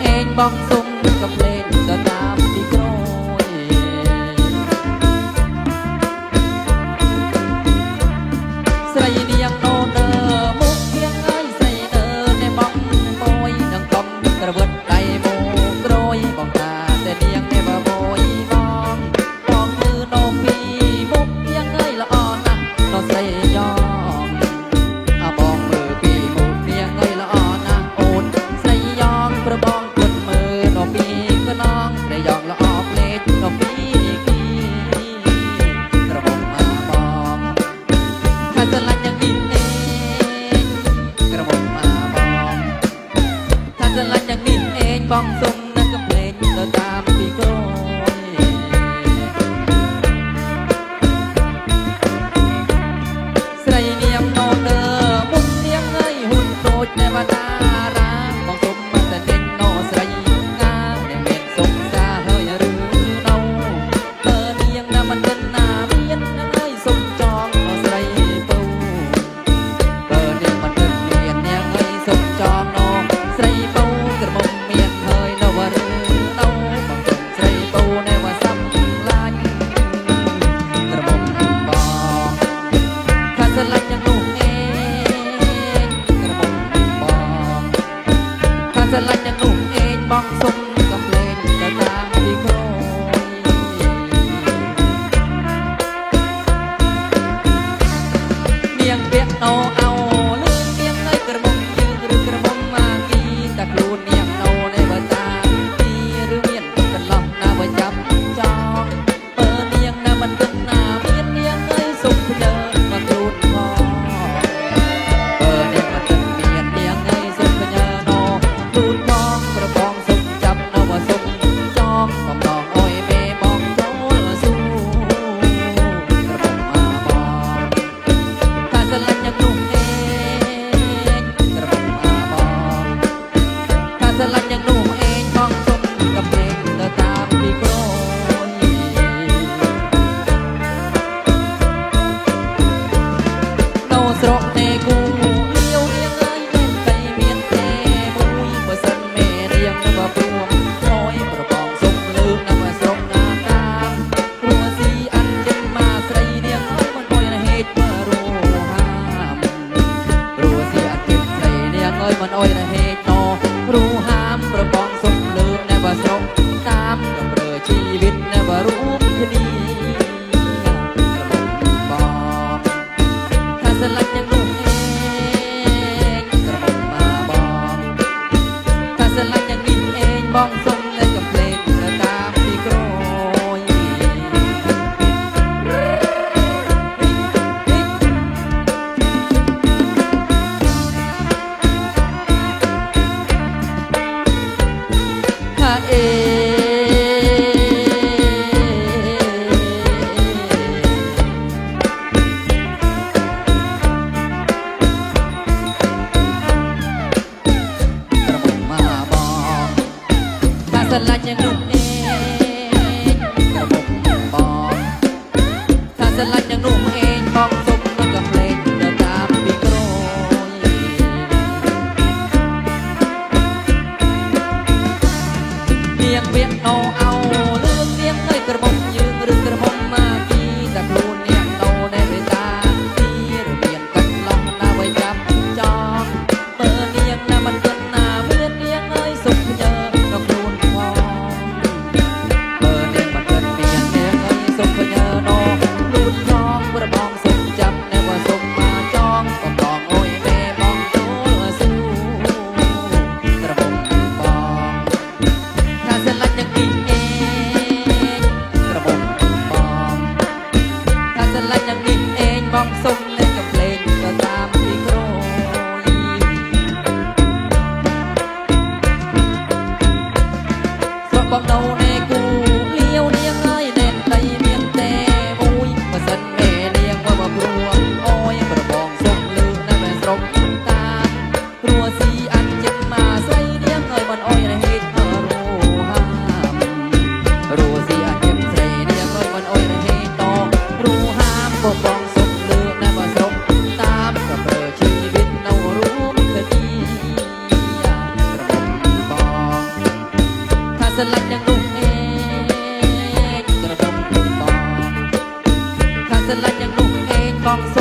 เองบ้องสุ่มกับเพลงก็ตามที่โกรยใส่เนียงโนเนอมุกเพียงเอ้ยใส่เนอในบ้องโมยนังกำกระเบิดไก่โมโกรยบ้องตาแต่เนียงในบ่โมยบ้องมือโนพีมุกเพียงเอ้ยละอ่อนนะโนใส่ยองบ้องมือปีมุกเพียงเอ้ยละอ่อนนะโอนใส่ยองประบ้องคนมือโนปีก็น้องได้ยองละออกเล็ดโนปีกีกระบอกมาบ้องข้าจะลันยังดินเองกระบอกมาบ้องข้าจะลันยังดินเองบ้องทรงนักกับเพลงก็ตามที่โกรยใส่เนียมโนเนอมุกเนียงเอ้ยหุ่นโปรดในบรรดาร้างบ้องสมมาแต่เด่นโนใส่งาในเมียนสงสาเฮยหรือเนาเนียงน่ะมันเป็นหน้าเมียนนั่งเอ้ยสมจองโนใส่ปูเนียงมันเป็นเมียนเนียงเอ้ยสมจองโนใส่ปูกระมงเมียนเฮยโนว่าหรือเนาบ้องสมใส่ปูในว่าซ้ำลายกระมงบ้องข้าสลัดยังนุ่งเองกระมงบ้องข้าสลัดยังนุ่งเองบ้องสมกับเพลงก็ตามที่โกรยเนียงเปียกโนเอาลืมเนียงเอ้ยกระมงยืนหรือกระมงมากีตะกรูนเนียงโนในว่าตาตีหรือเมียนกันลำหน้าว่าจับจองเนียงน่ะมันเป็นหน้าเมียนเนียงเอ้ยสุขเยินมากรูนคอเนียงมันเป็นเมียนเนียงเอ้ยสุขเยินโนกรูนคอกระบองสุขจับโนว่าสุขจองของน้องอ้อยเมมองโจลสู้กระบองมาบองข้าสลัดยังนุ่งเองกระบองมาบองข้าสลัดยังนุ่งเองบ้องสมกับเพลงก็ตามที่โกรยโนสระในกูเลี้ยวเลี้ยงเอ้ยเป็นไก่เมียนเทมุยบ่สันเมเรียงนว่าพรวงโอ้ยประบองสมลือนว่าสรงงามตามรัวสีอันเจ็บมาใส่เรียงเอ้ยมันอ้อยนะเหตุมารู้ห้ามรัวสีอันเจ็บใส่เรียงเอ้ยมันอ้อยนะเหตุโนรู้ห้ามประบองสมลือนว่าสรงตามกับเรือชีวิตว่ารู้คดีกระบอกข้าสลัดยังนุ่งเองกระบอกมาบอกข้าสลัดยังดินเองบ้องสมในกับเพลงก็ตามที่โกรยข้าเกระบอกมาบอกข้าสลัดยังนุ่งเองกระบอกบอกข้าสลัดยังนุ่งเองบ้องสมกับเพลงก็ตามที่โกรยเนียงเวียงโนเอาเลือกเนียงเอ้ยกระมงยืนหรือกระมงมากีตะกรูนเนียงโนในเวตาตีหรือเมียนกันลองหน้าไว้จับจองเนียงน่ะมันเป็นหน้าเมียนเนียงเอ้ยสุขเยินนกรูนคอเนียงมันเป็นเมียนเนียงเอ้ยสุขเยินโนรูนคอกระบองสุขจับในว่าสุขมาจองก็ตองโอ้ยแม่มองโจสู้กระบองบองข้าสลัดยังกินเองกระบอกบองข้าสลัดยังกินเองบ้องสมในกับเพลงก็ตามที่โกรยสระบ้องเนาในกูเลี้ยวเลี้ยงเอ้ยเด่นไตเมียนแต่มุยมาสันเมเลียงว่าพรวงโอ้ยกระบองสมลืมนั่นแม่สรงตามรัวสีอันเจ็บมาใส่เลี้ยงเอ้ยมันอ้อยในเหตุมารู้ห้ามรู้สิอันเจ็บใส่เลี้ยงเอ้ยมันอ้อยในเหตุต่อรู้ห้ามปกป้องสมลืมนั่นว่าสรงตามกับเรือชีวิตเรารู้คดีกระบอกบอง ลัดยังนุ่งเองกระดมบอกขาดสลัดยังนุ่งเองของส